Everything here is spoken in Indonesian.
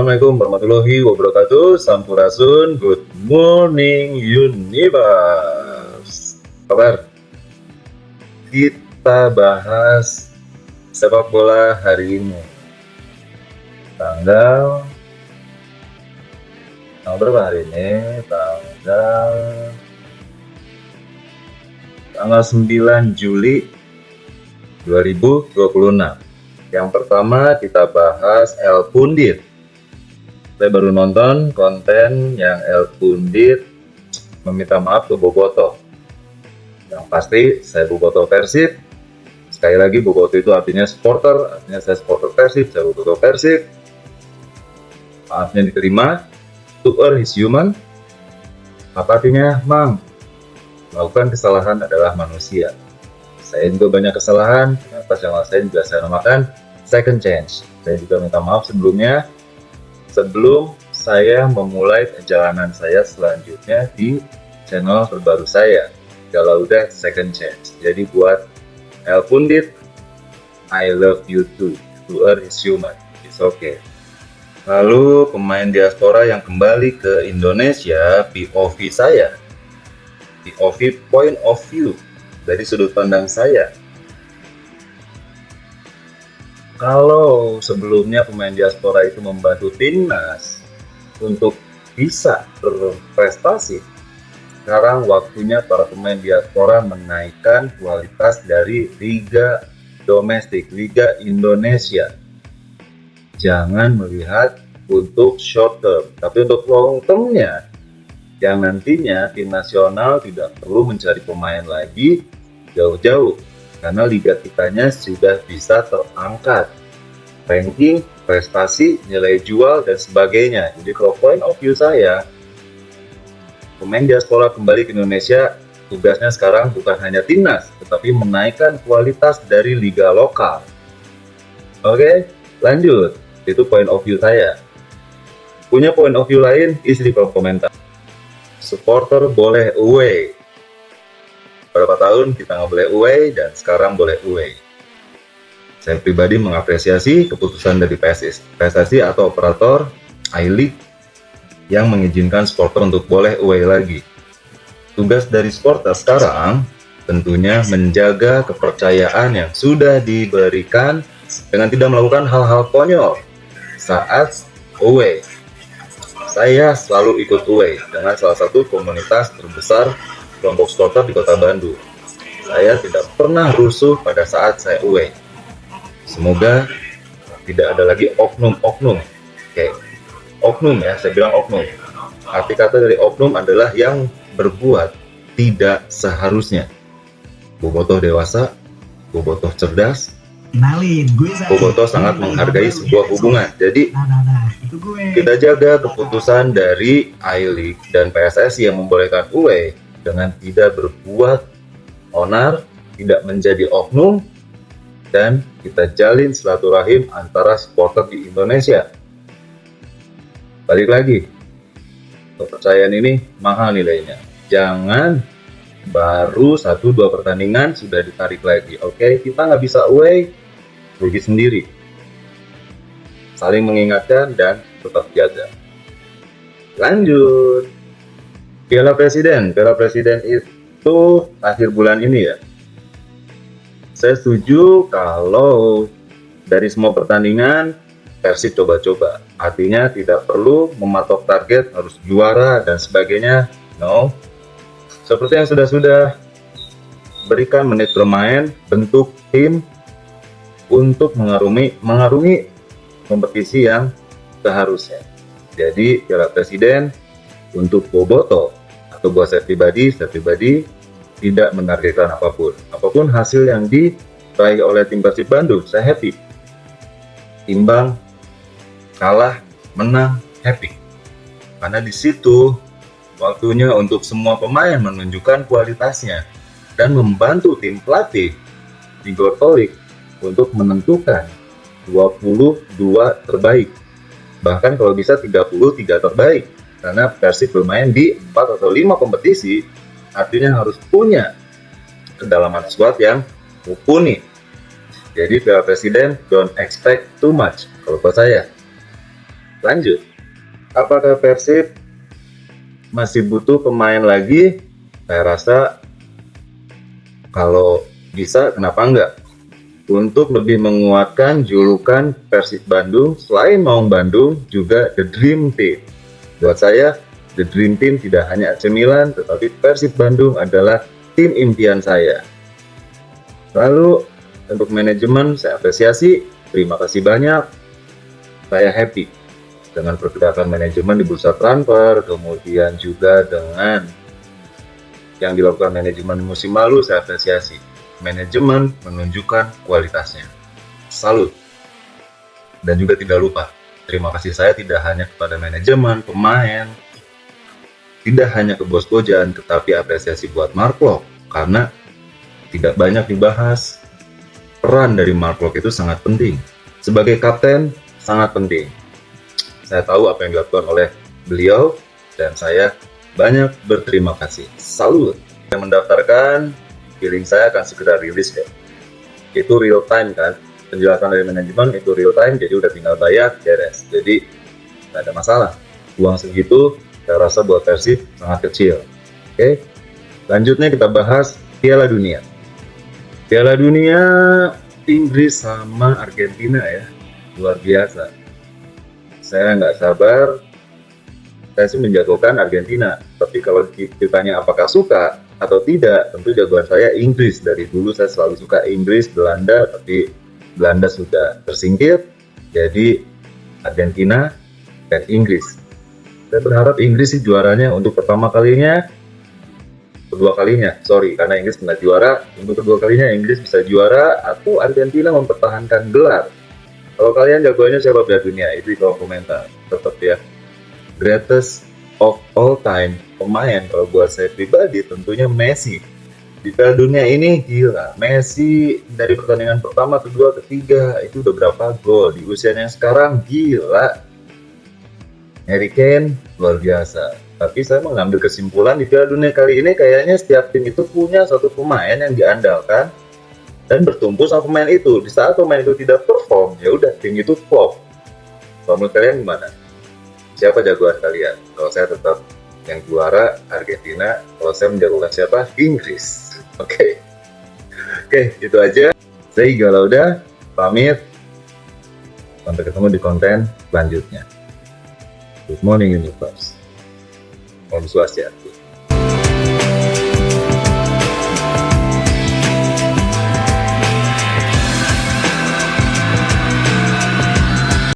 Assalamualaikum warahmatullahi wabarakatuh. Sampurasun. Good morning universe. Kabar? Kita bahas sepak bola hari ini. Tanggal berapa hari ini? Tanggal 9 Juli 2026. Yang pertama kita bahas El Pundit. Saya baru nonton konten yang El Pundit meminta maaf ke Bobotoh. Yang pasti saya Bobotoh Persib. Sekali lagi Bobotoh itu artinya supporter, artinya saya supporter Persib, saya Bobotoh Persib. Maafnya diterima. To err is human. Apa artinya? Mang, melakukan kesalahan adalah manusia. Saya juga banyak kesalahan. Pas yang saya juga saya namakan second chance. Saya juga minta maaf sebelumnya. Sebelum saya memulai perjalanan saya selanjutnya di channel terbaru saya, kalau udah second chance. Jadi buat El Pundit, I love you too. To err is human. It's okay. Lalu pemain diaspora yang kembali ke Indonesia, POV saya, POV point of view dari sudut pandang saya. Kalau sebelumnya pemain diaspora itu membantu timnas untuk bisa berprestasi, sekarang waktunya para pemain diaspora menaikkan kualitas dari Liga Domestik, Liga Indonesia. Jangan melihat untuk short term, tapi untuk long termnya, yang nantinya tim nasional tidak perlu mencari pemain lagi jauh-jauh, karena liga kitanya sudah bisa terangkat ranking, prestasi, nilai jual, dan sebagainya. Jadi kalau point of view saya, pemain diaspora kembali ke Indonesia, tugasnya sekarang bukan hanya timnas, tetapi menaikkan kualitas dari liga lokal. Oke, lanjut. Itu point of view saya. Punya point of view lain, isi di kolom komentar. Supporter boleh away. Berapa tahun kita nggak boleh away, dan sekarang boleh away. Saya pribadi mengapresiasi keputusan dari PSSI atau operator I-League yang mengizinkan supporter untuk boleh away lagi. Tugas dari supporter sekarang tentunya menjaga kepercayaan yang sudah diberikan dengan tidak melakukan hal-hal konyol saat away. Saya selalu ikut away dengan salah satu komunitas terbesar kelompok supporter di Kota Bandung. Saya tidak pernah rusuh pada saat saya away. Semoga tidak ada lagi oknum-oknum. Oke, oknum ya, saya bilang oknum. Arti kata dari oknum adalah yang berbuat tidak seharusnya. Bobotoh dewasa, Bobotoh cerdas, Bobotoh sangat menghargai sebuah hubungan. Jadi kita jaga keputusan dari I-League dan PSSI yang membolehkan away dengan tidak berbuat onar, tidak menjadi oknum, dan kita jalin silaturahim antara supporter di Indonesia. Balik lagi, kepercayaan ini mahal nilainya. Jangan baru 1-2 pertandingan sudah ditarik lagi. Oke, kita nggak bisa away, rugi sendiri. Saling mengingatkan dan tetap jaga. Lanjut, Piala Presiden itu akhir bulan ini ya. Saya setuju kalau dari semua pertandingan Persib coba-coba. Artinya tidak perlu mematok target harus juara dan sebagainya. No. Seperti yang sudah berikan menit bermain, bentuk tim untuk mengarungi kompetisi yang seharusnya. Jadi Piala Presiden untuk Bobotoh atau buat saya pribadi tidak menargetkan apapun hasil yang diraih oleh tim Persib Bandung, saya happy. Imbang, kalah, menang, happy. Karena di situ waktunya untuk semua pemain menunjukkan kualitasnya dan membantu tim pelatih Igor Tolik untuk menentukan 22 terbaik. Bahkan kalau bisa 33 terbaik. Karena Persib bermain di 4 atau 5 kompetisi, artinya harus punya kedalaman squad yang mumpuni. Jadi Piala Presiden don't expect too much kalau buat saya. Lanjut, apakah Persib masih butuh pemain lagi? Saya rasa kalau bisa, kenapa enggak? Untuk lebih menguatkan julukan Persib Bandung, selain Maung Bandung, juga The Dream Team. Buat saya, The Dream Team tidak hanya AC Milan, tetapi Persib Bandung adalah tim impian saya. Lalu, untuk manajemen, saya apresiasi, terima kasih banyak, saya happy dengan pergerakan manajemen di bursa transfer, kemudian juga dengan yang dilakukan manajemen musim lalu, saya apresiasi. Manajemen menunjukkan kualitasnya. Salut. Dan juga tidak lupa, terima kasih saya tidak hanya kepada manajemen, pemain, tidak hanya ke Bos Bojan, tetapi apresiasi buat Mark Klok, karena tidak banyak dibahas. Peran dari Mark Klok itu sangat penting. Sebagai kapten, sangat penting. Saya tahu apa yang dilakukan oleh beliau, dan saya banyak berterima kasih. Salut. Yang mendaftarkan, feeling saya akan segera rilis ya. Itu real time kan, penjelasan dari manajemen itu real time, jadi udah tinggal bayar, beres. Jadi nggak ada masalah. Uang segitu, saya rasa buat Persib sangat kecil. Oke, lanjutnya kita bahas Piala Dunia. Piala Dunia Inggris sama Argentina ya, luar biasa. Saya nggak sabar, saya sih menjagokan Argentina. Tapi kalau ditanya apakah suka atau tidak, tentu jagoan saya Inggris. Dari dulu saya selalu suka Inggris, Belanda, tapi Belanda sudah tersingkir. Jadi Argentina dan Inggris. Saya berharap Inggris sih juaranya untuk kedua kalinya, karena Inggris pernah juara, untuk kedua kalinya Inggris bisa juara atau Argentina mempertahankan gelar. Kalau kalian jagoannya siapa Piala Dunia, itu di kolom komentar. Tetap ya, greatest of all time pemain kalau buat saya pribadi tentunya Messi. Di Piala Dunia ini gila, Messi dari pertandingan pertama, kedua, ketiga itu udah berapa gol di usianya yang sekarang, gila. Harry Kane luar biasa. Tapi saya mengambil kesimpulan di Piala Dunia kali ini kayaknya setiap tim itu punya satu pemain yang diandalkan dan bertumpu sama pemain itu. Di saat pemain itu tidak perform, ya udah tim itu flop. Kalau menurut kalian gimana? Siapa jagoan kalian? Kalau saya tetap yang juara Argentina, kalau saya menjagokan siapa? Inggris. Oke, itu aja. Saya Iga Lauda, pamit. Sampai ketemu di konten selanjutnya. Good morning universe. Om Swastiastu.